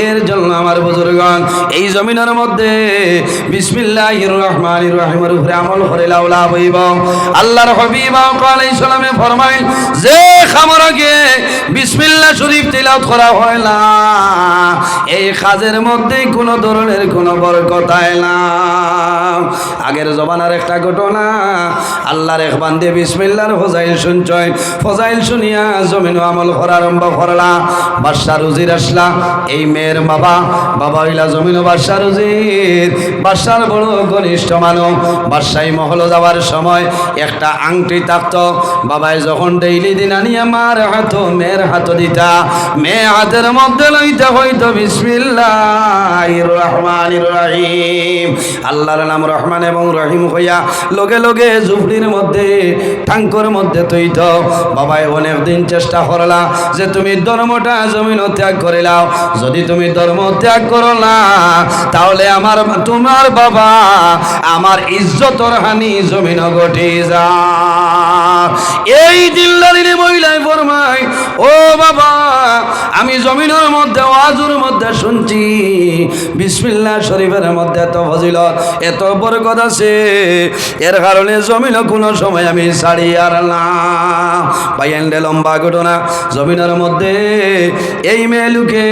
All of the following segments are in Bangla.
এর জন্য আমার বুজুর্গণ এই জমিনের মধ্যে বিসমিল্লাহির রহমানির রহিমের উপরে আমল করে লাউলা হইব। আল্লাহর হাবিব আলাইহিস সালামে ফরমাইল যে খামরকে বিসমিল্লাহ শরীফ তিলাওয়াত করা হয় না এই কাজের মধ্যে কোনো ধরনের কোনো বরকত হয় না। আগের জমানার একটা ঘটনা, আল্লাহর এক বান্দে বিসমিল্লাহর ফজাইল শুনছয়, ফজাইল শুনিয়া জমিন আমল করা আরম্ভ করলা। বাদশাহ উজির আসলা, এই মেয়ের বাবা হইলা জমিন বাদশাহ উজির, বাদশার বড় ঘনিষ্ঠ মানব। বাদশাহী মহল যাওয়ার সময় একটা আংটি থাকতো, বাবাই যখন ডেইলি দিন আনিয়া মার হাত মেয়ের হাত দিতা, মেয়ে হাতের মধ্যে লইতে হইতো বিসমিল্লাহির রহমানির রহিম, আল্লাহর নাম রহমান এবং রহিম হইয়া লগে লগে ঝুপড়ির মধ্যে টাঙ্কর মধ্যে তৈত। বাবাই অনেক দিন চেষ্টা করলা যে তুমি ধর্মটা জমিন ত্যাগ করে লাও, যদি তুমি ধর্ম ত্যাগ করো না তাহলে তোমার বাবা আমার ইজ্জতর হানি জমিন ঘটে যা। এই দিল্লারিনী মহিলায় ফরমাই, ও বাবা আমি জমিনের মধ্যে ওয়াজুর মধ্যে শুনছি বিসমিল্লাহ শরীফের মধ্যে এত ফজিলত এত বরকত আছে, এর কারণে জমিন কোনো সময় আমি ছাড়ি আর না। বাইয়ান্ডে লম্বা ঘটনা, জমিনের মধ্যে এই মেয়ে লুকে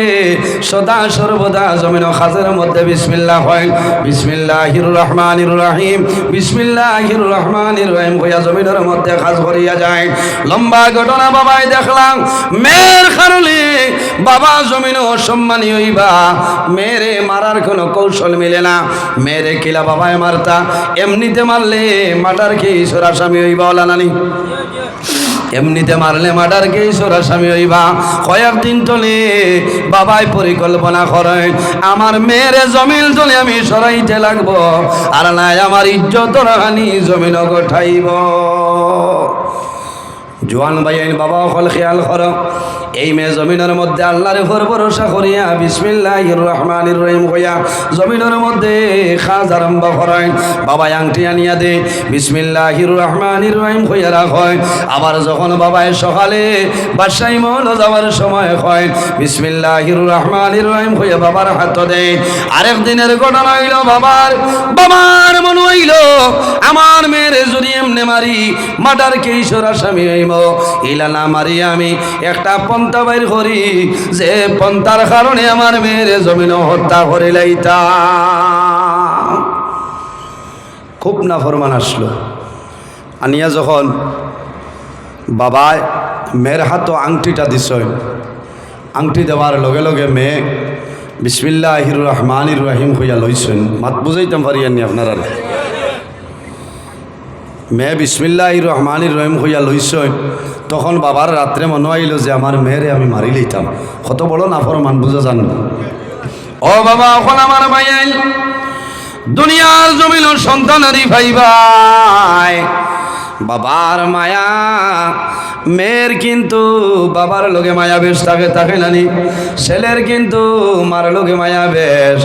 সদা সর্বদা জমিন খাজের মধ্যে বিসমিল্লাহ হয়, বিসমিল্লাহির রহমানির রহিম, বিসমিল্লাহির রহমানির রহিম হইয়া জমিনের মধ্যে খাজ করিয়া যায়। লম্বা ঘটনা বাবাই দেখলাম মেয়ের কারণে বাবা জমিন অসম্মানী হইবা, মেয়েরে মারার কোনো কৌশল মিলে না, মেয়েরে কিলা বাবায় মারতা, এমনিতে মারলে মাটার কি সরাস্বামী হইবা ওলা নানি, এমনিতে মারলে মার্ডার কে সরাস্বামী হইবা। কয়েকদিন তলে বাবাই পরিকল্পনা করেন আমার মেয়েরে জমিন তলে আমি সরাইতে লাগবো, আর নাই আমার ইজ্জত রাহানি জমিন গোঠাইব। জোয়ান ভাইয়ের বাবা হল খেয়াল করো, এই মেয়ে জমিনের মধ্যে আল্লাহর উপর ভরসা করিয়া বিসমিল্লাহির রহমানির রহিম হইয়া জমিনের মধ্যে কাজ আরম্ভ করেন। বাবা আংটি আনিয়া দে, বিসমিল্লাহির রহমানির রহিম হইয়া রাখেন। আবার যখন বাবাই সকালে বাদশাহী মহল যাওয়ার সময় হয় বিসমিল্লাহির রহমানির রহিম হইয়া বাবার হাত দেয়। আরেক দিনের ঘটনা হইল বাবার মনে হইল আমার মেয়ের যদি এমনি মারি মাটার কে সরাস্বামী হইব, ইলা না মারি আমি একটা পন্থা বাইর করি যে পন্থার কারণে আমার মেয়ের জমিন হত্যা করে লাইতা। খুব না ফরমান আসলো, আনিয়া যখন বাবায় মেয়ের হাত আংটিটা দিস, আংটি দেওয়ার লগে লগে মেয়ে বিসমিল্লাহির রহমানির রহিম হইয়া লইছেন। মাত বুঝাইতাম পারি আনি আপনারা, মেয়ে বিসমিল্লাহির রহমানির রহিম হইয়া লইছেন। তখন বাবার রাত্রে মনে হইল যে আমার মেয়েরে আমি মারি লইতাম, কত বড় নাফরমান বুঝা জান। ও বাবা এখন আমার ভাই দুনিয়ার জমিন সন্তানারি ভাইবাই, বাবার মায়া মেয়ের কিন্তু বাবার লগে মায়া বেশ থাকে নানি, ছেলের কিন্তু মার লগে মায়া বেশ।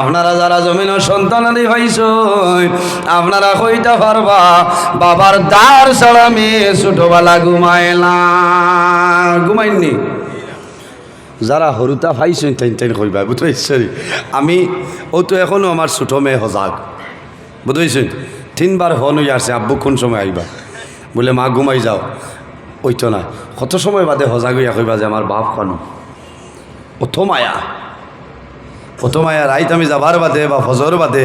আপনারা যারা জমিন সন্তানারি ভাইছ আপনারা কইতে পারবা বাবার দার ছাড়া মেয়ে ছোটবেলা ঘুমায় না, ঘুমাইনি। যারা হরুতা ভাইছেন তাই কইবা বুঝতে, আমি ও তো এখনো আমার ছোট মেয়ে হজাক বুঝেছেন, 3 বার ফোন হয়ে আসছে আব্বু কোন সময় আইবা, বলে মা ঘুমাই যাও, ওই তো না কত সময় বাদে হজাগ হইয়া কইবা যে আমার বাপ খানো। অত মায়া রাইত আমি যাবার বাদে বা ফজর বাদে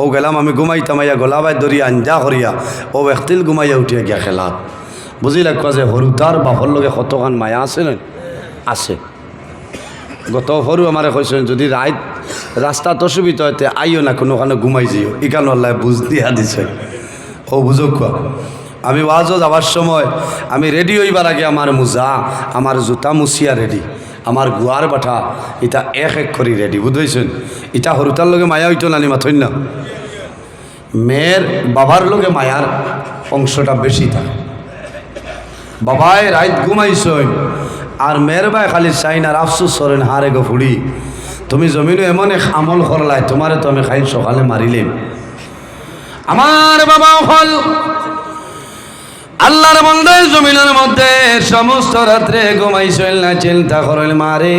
ও গেলাম আমি ঘুমাইতাম, আইয়া গলাবাই ধরিয়া আঞ্জা করিয়া ও একতিল ঘুমাইয়া উঠিয়া গিয়া খেলাত। বুঝি লাগবা যে হরুতার বাপর লগে কতখান মায়া আছে না, আছে। গত সরু আমারে কইছেন যদি রাইত রাস্তাত অসুবিধা হইতে আইও না কোনোখানে ঘুমাই যাইও, ইকান আল্লাহ বুঝ দিয়া দিছে। ও বুঝো কোয়া আমি ওয়াজও যাওয়ার সময় আমি রেডি হইবার আগে আমার মোজা আমার জুতা মুছিয়া রেডি, আমার গুয়ার বাঠা এটা এক করি রেডি বুঝেছেন। এটা হরুতার লগে মায়া হইতো নানি মাথই না, মেয়ের বাবার লগে মায়ার অংশটা বেশি থাকে। বাবায় রাইত ঘুমাইছই আর মেয়ের বাই খালি চাইন আর আফসুস করেন, হারে গো ফুড়ি তুমি জমিনে এমন এক আমল করলাই তোমারে তো আমি খাই সকালে মারিলেম। আমার বাবা হল আল্লাহর বান্দা জমিনের মধ্যে সমস্ত রাত্রে ঘুমাইছিল না, চিন্তা করেন মারে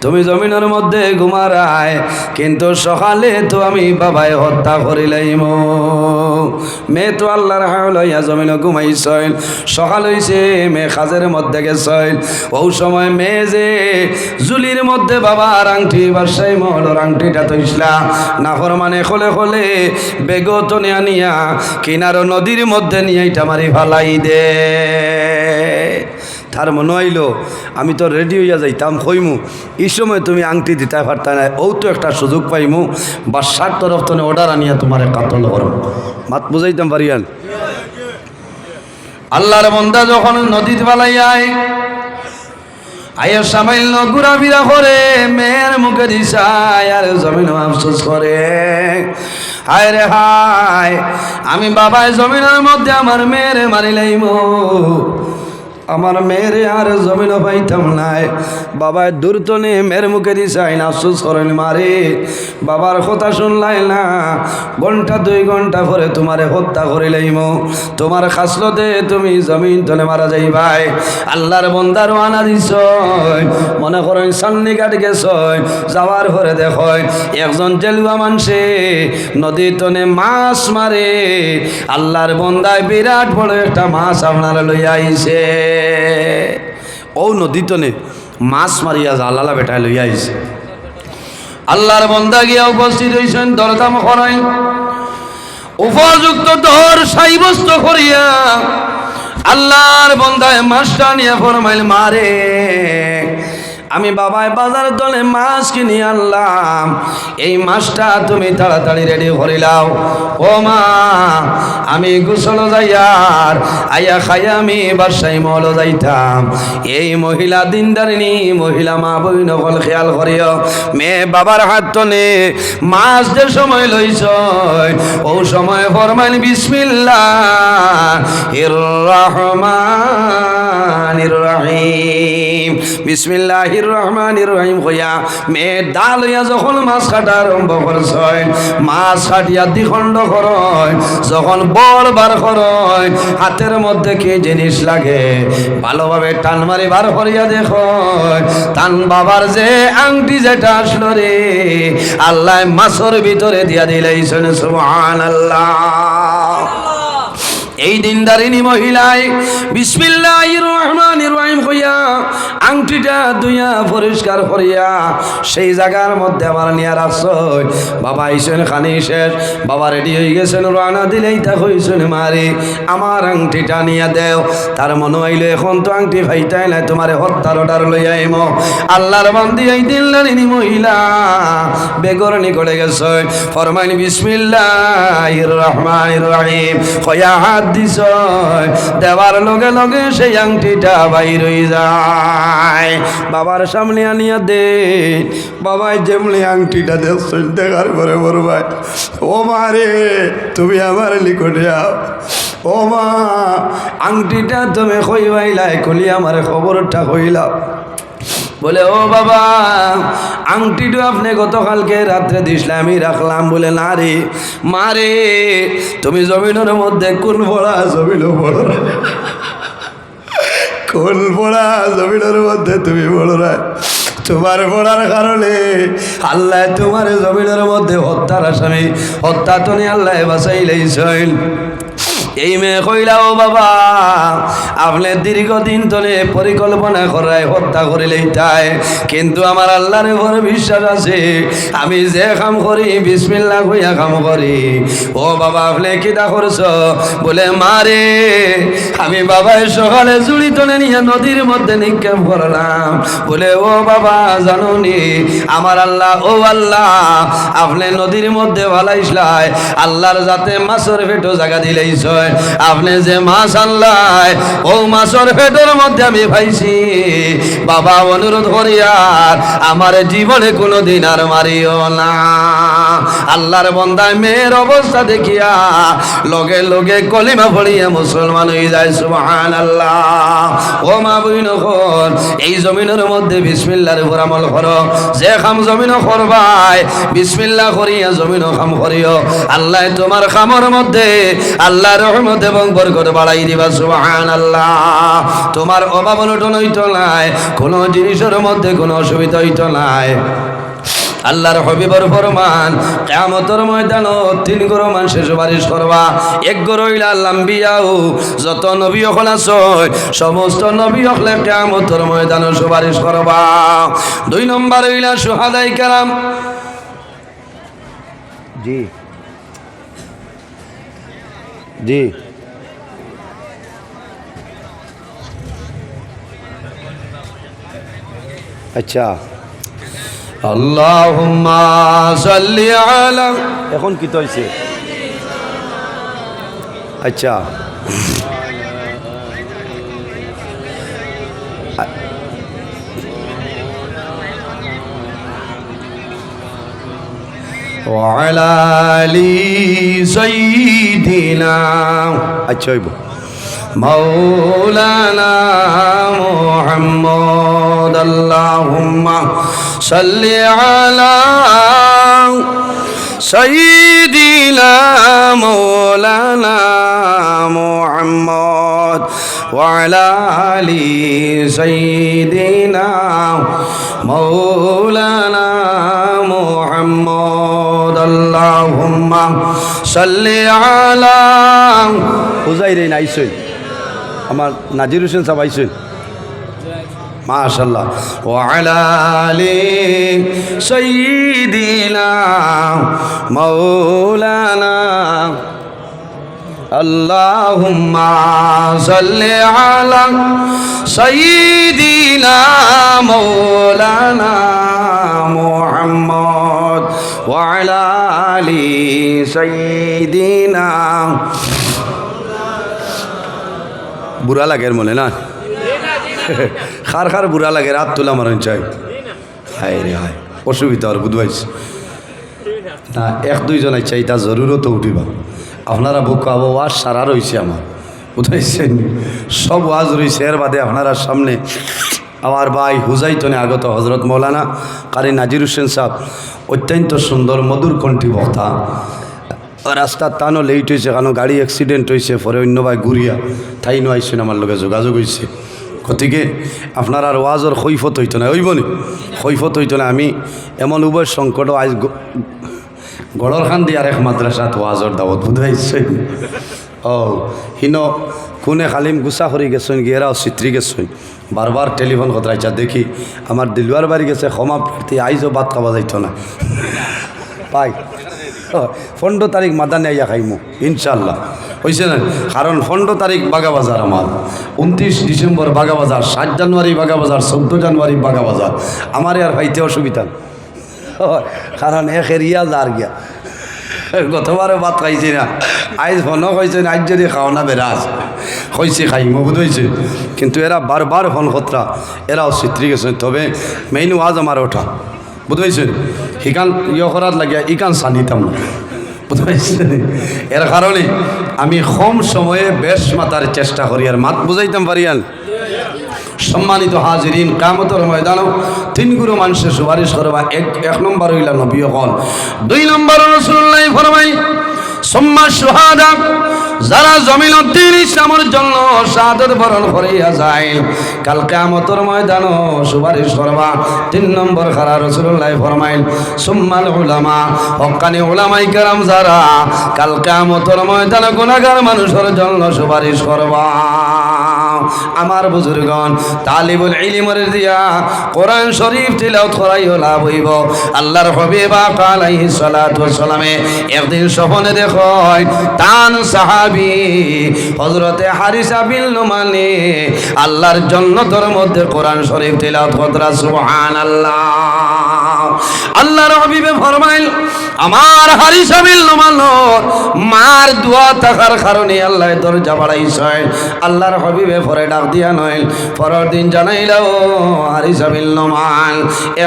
তুমি জমিনের মধ্যে ঘুমারায়, কিন্তু সকালে তো আমি বাবাই হত্যা করিলাইম। মেয়ে তো আল্লাহর হাওয়া লইয়া জমিনে ঘুমাইছিল, সকাল হইছে মেয়ে কাজের মধ্যে গেছিল। ও সময় মেয়ে যে জুলির মধ্যে বাবার আংটি বাসাই মহলের আংটিটা তৈসলা নাফরমানে খোলে খোলে বেগত নিয়া নিয়া কিনারো নদীর মধ্যে নিয়ে এটা মারি ফালাই দে। তার মনে হইল আমি তো রেডি হইয়া যাইতাম কইমু, এই সময় তুমি আংটি দিতে পারতা না, ও তো একটা সুযোগ পাইমু বাসার তরফ তো অর্ডার আনিয়া তোমার কাতল করো। মাত বুঝাইতাম পারিয়ান। আল্লাহর বান্দা যখন নদীতে পালাইয়ায় আয়া সামাইল ঘুরাফিরা করে মেয়ের মুখে দিশায় আর জমিন আফসোস করে, হায় রে হায় আমি বাবায় জমিনের মধ্যে আমার মেয়েরে মারিলাইম, আমার মেয়েরে আর জমিন পাইতাম নাই। বাবায় দূরতনে মেয়ের মুখে দিশাই না আফসোস করেন মারে বাবার কথা শুনলাই না, ঘন্টা 2 ঘন্টা পরে তোমারে হত্যা করিলাইম, তোমার খাসলতে তুমি জমিন তলে মারা যাই ভাই। আল্লাহর বন্দার আনা দিছ, মনে করেন সান্নি কাট গেছ, যাওয়ার পরে দেখ একজন জেলুয়া মানুষে নদীর তনে মাছ মারে, আল্লাহর বন্দায় বিরাট বড় একটা মাছ আপনারা লইয়া আইছে। ও নদী তনে মাছ মারিয়া জালালা বেটায় লইয়া আইছে। আল্লাহর বন্দা গিয়া উপস্থিত হইছেন, দরদাম করাই উপযুক্ত দর সাব্যস্ত করিয়া আল্লাহর বন্দায় মাছটা নিয়ে ফরমাইল মারে আমি বাবায় বাজার দলে মাছ কিনি আনলাম, এই মাছটা তুমি তাড়াতাড়ি রেডি করিলাও। ও মা আমি গোসল যাইয়ার আইয়া খাইয়া আমি বাসায় মল যাইতাম। এই মহিলা দিনদারিনী মহিলা মা বই নকল খেয়াল করিও, মেয়ে বাবার হাত তনে মাছ যে সময় লইছ ও সময় ফরমাইল বিসমিল্লাহির রহমানির রহিম, বিসমিল্লাহির রহমানির রহিম কইয়া মেয়ে ডাল হইয়া যখন মাছ কাটা আরম্ভ করছয়, মাছ কাটিয়া দ্বিখণ্ড করয়, যখন বড় বার করয় হাতের মধ্যে কি জিনিস লাগে ভালোভাবে টান মারি বার করিয়া দেখ, তান বাবার যে আংটি যেটা আসলো রে আল্লাহ মাছের ভিতরে দিয়া দিলেইছেন। সুবহানাল্লাহ। এই দিনদারিনী মহিলায় বিসমিল্লাহির রহমানির রহিম কইয়া আংটিটা দুইয়া পরিষ্কার করিয়া সেই জায়গার মধ্যে আমার নিয়ে রাখছই। বাবা আইসেন খানি শেষ, বাবা রেডি হয়ে গেছেন, রানা দিলেই তা হইছেন মারে আমার আংটিটা নিয়ে দেও। তার মনে হইল এখন তো আংটি ফাইতাই নাই, তোমারে হত্যার অর্ডার লইয়া আইম। আল্লাহর বান্দি এই দিনদারিনী মহিলা বেগরনি করে গেছে, ফরমাইন বিসমিল্লাহির রহমানির রহিম কইয়া হাত দিছ, দেওয়ার লগে লগে সেই আংটিটা বাইর হয়ে যায়। বাবার সামনে আনিয়া দে, বাবাই যেমনি আংটিটা দেখছেন দেখার পরে বড় ভাই ও মা রে তুমি আমার নিকটে আও, ও মা আংটিটা তুমি কইবাইলাই কলি আমার খবরটা কইলাও। বলে ও বাবা আংটিটা আপনি গতকালকে রাত্রে দিসলে আমি রাখলাম। বলে না রে মারে তুমি জমিনের মধ্যে কুল পড়া জমিন বড় কুল পড়া জমিনের মধ্যে তুমি বড় না, তোমার পড়ার কারণে আল্লাহ তোমার জমিনের মধ্যে হত্যার আসামি হত্যা তো নি আল্লাহ বাঁচাইলেইছেন। এই মেয়ে কইলা ও বাবা আপনি দীর্ঘদিন ধরে পরিকল্পনা করায় হত্যা করিলেই তাই, কিন্তু আমার আল্লাহর উপরে বিশ্বাস আছে, আমি যে কাম করি বিসমিল্লাহ কইয়া কাম করি। ও বাবা আপনি কিটা করছ? বলে মারে আমি বাবাই সকালে জুড়ি টনে নিয়ে নদীর মধ্যে নিক্ষেপ করলাম। বলে ও বাবা জানুনি আমার আল্লাহ, ও আল্লাহ আপনি নদীর মধ্যে ভালাইসলাই আল্লাহর যাতে মাছের পেটো জায়গা দিলেইছ, আপনি যে মাছ আনলাই ও মাছের পেটের মধ্যে আমি পাইছি। বাবা অনুরোধ করিয়া আমার জীবনে কোনোদিন আর মারিও না। আল্লাহর বান্দা মেয়ের অবস্থা দেখিয়া লগে লগে কলিমা পড়িয়া মুসলমান হয়ে যায় সুবহানাল্লাহ। ও মা বইন হন, এই জমিনের মধ্যে বিসমিল্লাহর উপর আমল করো। যে খাম জমিন করবাই বিসমিল্লাহ করিয়া জমিন খাম করিও, আল্লাহ তোমার খামর মধ্যে আল্লাহর রহমত এবং বরকত বাড়াই দিবা সুবহানাল্লাহ। তোমার অভাব অনটন হইতো নাই, কোনো জিনিসের মধ্যে কোনো অসুবিধা হইতো নাই। আল্লাহর হবিবর ফরমান, কিয়ামতের ময়দানে তিন গরো মানুষের সুপারিশ করবা। এক গরো হইলা আম্বিয়াও, যত নবী হল আছে সমস্ত নবী হলে কিয়ামতের ময়দানে সুপারিশ করবা। দুই নম্বর হইলা শুহাদায়ে কেরাম। জি জি আচ্ছা। আল্লাহুম্মা সাল্লি আলা, এখন কি তো হইছে? আচ্ছা ওয়ালা আলি সাইয়্যিদিনা, আচ্ছা হইব মাওলানা মুহাম্মদ। আল্লাহুম্মা সাল্লি আলা সাইয়্যিদিনা মাওলানা মুহাম্মদ ওয়া আলা আলি সাইয়্যিদিনা মাওলানা মুহাম্মদ। আল্লাহুম্মা সাল্লি আলা, হুজাইরে নাইছেন আমার নাজির হোসেন সাহেব আইছেন মাশাআল্লাহ। ওয়া আলা আলি সাইয়্যিদিনা মাওলানা, আল্লাহুম্মা সাল্লি আলা সাইয়্যিদিনা মাওলানা মুহাম্মদ ওয়া আলা আলি সাইয়্যিদিনা। বুড়া লাগে মনে না, খার খার বুড়া লাগে, রাত তোলা মারণ চাই। হায় রে হায়, অসুবিধা আর বুধবাইছে না, এক দুইজন চাই তা জরুরত উঠিবা। আপনারা বুক পাবো ওয়াজ সারা রয়েছে আমার, বুঝাইছেন সব ওয়াজ রয়েছে। এর বাদে আপনারা সামনে আমার ভাই হুজাইতনে আগত হজরত মৌলানা কারি নাজির হোসেন সাহেব, অত্যন্ত সুন্দর মধুর কণ্ঠী বক্তা। রাস্তার টানও লেট হয়েছে, কারণ গাড়ি অ্যাক্সিডেন্ট হয়েছে, পরে অন্য ভাই ঘুরিয়া তাই নো আইসেন আমার লগে যোগাযোগ হয়েছে। গতিকে আপনার আর ওয়াজর কৈফত হইতো না, হইব নি কৈফত হইতো না। আমি এমন উভয় সংকট আজ গড়র খান দিয়ে আর এক মাদ্রাসাত ওয়াজর দাওয়াত বুঝাইছে। ও হিন কোনে খালিম গুছা করি গেছেন, গিয়েরাও চিত্রি গেছেন, বারবার টেলিফোন কথা আইসা দেখি আমার দিলুয়ার বাড়ি গেছে, ক্ষমা প্রার্থী আইজও ভাত খাওয়া যাইত না পাই। 15 তারিখ মাদানে আইয়া খাইমু ইনশাল্লাহ, হয়েছে না? কারণ 15 তারিখ বাগাবাজার আমার, 29 ডিসেম্বর বাগাবাজার, 7 জানুয়ারি বাগাবাজার, 14 জানুয়ারি বাগাবাজার। আমার আর ভাইতে অসুবিধা, কারণ এক এরিয়া যার গিয়া গতবারে ভাত খাইছি না, আইজ ফোন কইছে আজ যদি খাও না বেরাজ কইছে খাইমু বুঝেছে। কিন্তু এরা বারবার ফোন খতরা, এরাও চিত্রি গেছে। তবে মেইন ওয়াজ আমার ওঠা বুঝেছেন, হিকান ইয়ে করার লাগিয়া ইকান সানিতাম না বুঝেছেন। এর কারণে আমি কম সময়ে বেশ মাতার চেষ্টা করি আর মাত বুঝাইতাম পারিয়ান। সম্মানিত হাজিরিন, কিয়ামতের ময়দানে 3 গুরু মানুষের সুপারিশ করবা। এক নম্বর হইলা নবী হল, 2 নম্বর রাসূলুল্লাহ ফরমাই সুম্মা শুহাদা, যারা জমিনত দ্বীন ইসলামের জন্য শাহাদাত বরণ করিয়া যায় কাল কিয়ামতের ময়দানে সুপারিশ করবা। 3 নম্বর খারা রাসূলুল্লাহ ফরমাইল সুম্মাল উলামা, হক্কানি উলামায়ে কেরাম যারা কাল কিয়ামতের ময়দানে গুনাহগার মানুষের জন্য সুপারিশ করবা। আমার বুজুর্গণ, তালিবুল ইলমের দিয়া কোরআন শরীফ তিলাওয়াত করাইও লাভ হইব। আল্লাহর হাবিব আলাইহিস সালাতু ওয়াস সালামে একদিন স্বপ্নে দেখয় তান সাহাবী হযরতে হারিসা বিন নুমানি আল্লাহর জান্নাতের মধ্যে কোরআন শরীফ তিলাওয়াত করতে। সুবহানাল্লাহ। আল্লাহর হাবিবে ফরমাইল আমার হারিসা বিন নোমানের মার দোয়া থাকার কারণে আল্লাহ দরজা বাড়াইছেন। আল্লাহর হাবিবে পরে ডাক দিয়া নয়, পরের দিন জানাইল হারিসা বিন নোমান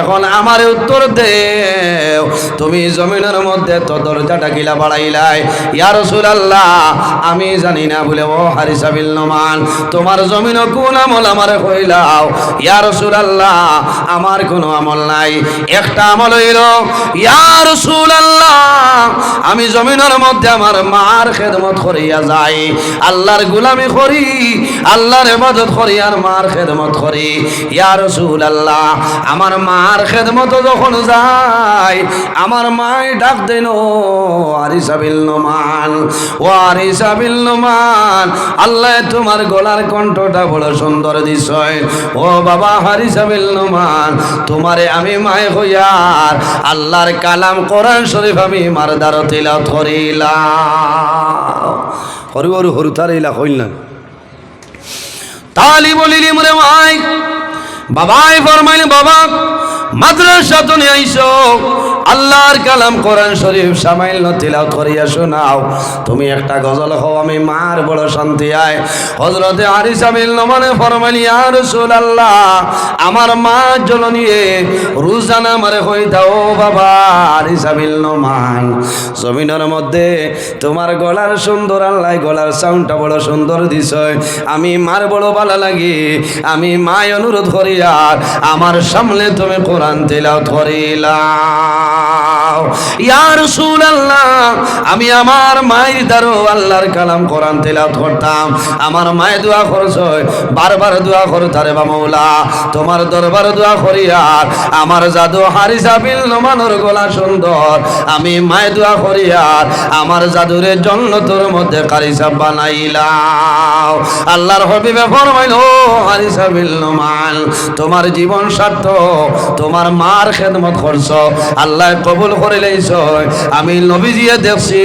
এখন আমার উত্তর দেও, তুমি জমিনের মধ্যে তো দরজাটা গিলা বাড়াইলাই, ইয়া রাসূলুল্লাহ আমি জানি না বলে ও হারিসা বিন নোমান তোমার জমিন কোন আমল আমারে কইলাও। ইয়া রাসূলুল্লাহ আমার কোনো আমল নাই, একটা আমল হইল ইয়া রাসূলুল্লাহ আমি জমিনের মধ্যে আমার মার খেদমত করিয়া যাই, আল্লাহর গোলামি করি, আল্লাহর ইবাদত করি আর মার খেদমত করি। ইয়া রাসূলুল্লাহ আমার মার খেদমত যখন যাই আমার মাই ডাক দেন ও হারিসা বিন নোমান, ও হারিসা বিন নোমান আল্লাহ তোমার গলার কণ্ঠটা বড় সুন্দর দিছয়, ও বাবা হারিসা বিন নোমান তোমারে আমি মায় হইয়ার আল্লাহর কালাম কোরআন শরীফ আমি মারদার তিলাওয়াত করিলাম। হরু হরু হরু তারিলা হইল তালি বলিলি মরে মাই বাবাই ফরমাইল বাবা মাদ্রাসা তো নিয়ে আইসো, আল্লাহর কালাম কোরআন শরীফ সামাইল তিলাওয়াত করিয়া শোনাও, তুমি একটা গজল হও আমি মার বড় শান্তি আয়। হযরতে হারিসা বিন নোমান ফরমাইল ইয়া রাসূলুল্লাহ আমার মা জননী রোজানা মারে কই দাও বাবা হারিসা বিন নোমান জমিনের মধ্যে তোমার গলার সুন্দর আল্লাহ গলার সাউন্ডটা বড় সুন্দর দিছয়, আমি মার বড় ভালো লাগে, আমি মাই অনুরোধ করি আর আমার সামনে তুমি কোরআন তিলাওয়াত করিলাও। ইয়া রাসূলুল্লাহ আমি আমার মায়ের দ্বারা আল্লাহর কালাম কোরআন তিলাওয়াত করতাম, আমার মায়ে দোয়া করছে বারবার দোয়া করতারে বা মাওলা তোমার দরবার দোয়া করি আর আমার জাদু হারিসা বিন নোমানের গলা সুন্দর, আমি মায়ে দোয়া করি আর আমার জাদুরে জান্নাতের মধ্যে কারি সাহেব বানাইলাও। আল্লাহর হাবিবে ফরমাইল ও হারিসা বিন নোমান তোমার জীবন সার্থক, তোমার মার খেদমত করছো আল্লাহ কবুল করে লইছ, আমি নবীজিয়ে দেখছি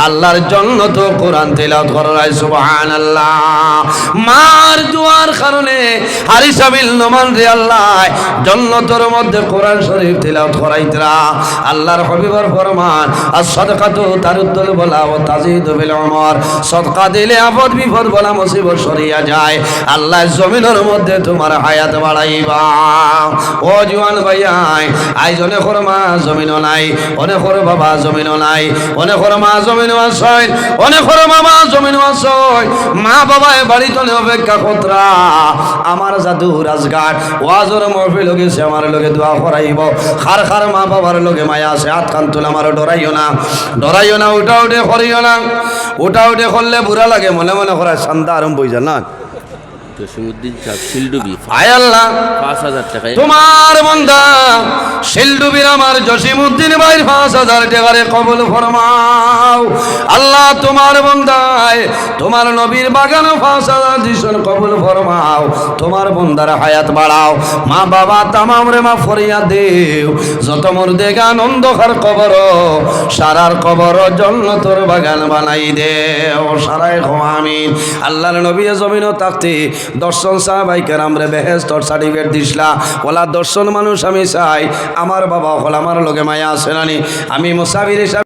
আল্লাহর জান্নাত কোরআন তিলাওয়াত করাই সুবহানাল্লাহ। মার দুয়ার কারণে হারিসা বিন নোমান রে আল্লাহ জান্নাতের মধ্যে কোরআন শরীফ তিলাওয়াত করাইতরা। আল্লাহর হাবিবের ফরমান as-সাদাকাতু তারুদ্দুল বালা ওয়া তাজিদু বিল উমর, সাদকা দিলে আপদ বিপদ বলা মুসিবত সরিয়া যায়, আল্লাহ জমিনের মধ্যে তোমার হায়াত বাড়াইবা। ও জওয়ান ভাইয়াই আইজনে খরমা জমিনও নাই, অনেক খর বাবা জমিনও নাই, অনেক খর মা জমিনও আছে, অনেক খর মামা জমিনও আছে, মা বাবায় বাড়িতে অপেক্ষা কতরা আমার জাদু রাজঘাট ওয়াজর মহফিল গেছে আমার লগে দোয়া করাইব, খার খার মা বাবার লগে মায়া আছে হাত কান তুলে আমার ডরাইও না, ডরাইও না, উঠা উঠে করিও না, উঠা উঠে করলে বুড়া লাগে মনে মনে করায় সান্দা আরম্ভ হয়ে যায় না। তোমার বান্দা শিলডুবির আমার জসিমউদ্দিন ভাই ৫,০০০ টাকারে কবুল ফরমাও। আল্লাহ তোমার বান্দায় তোমার নবীর বাগান ৫,০০০ দিশন কবুল ফরমাও, তোমার বান্দার হায়াত বাড়াও, মা বাবা তামাম রে মাফ করিয়া দেও, যত মুর্দেগান অন্ধকার কবর সারার কবর জান্নাতের বাগান বানাই দেও সারাই আমিন। আল্লাহর নবী জমিনও থাকতে দর্শন সাহাবাই কেরামরে বেহেশতর সার্টিফিকেট দিছলা, ওলা দর্শন মানুষ আমি চাই, আমার বাবা হল আমার লগে মায়া আছে নানি, আমি মুসাফির হিসাবে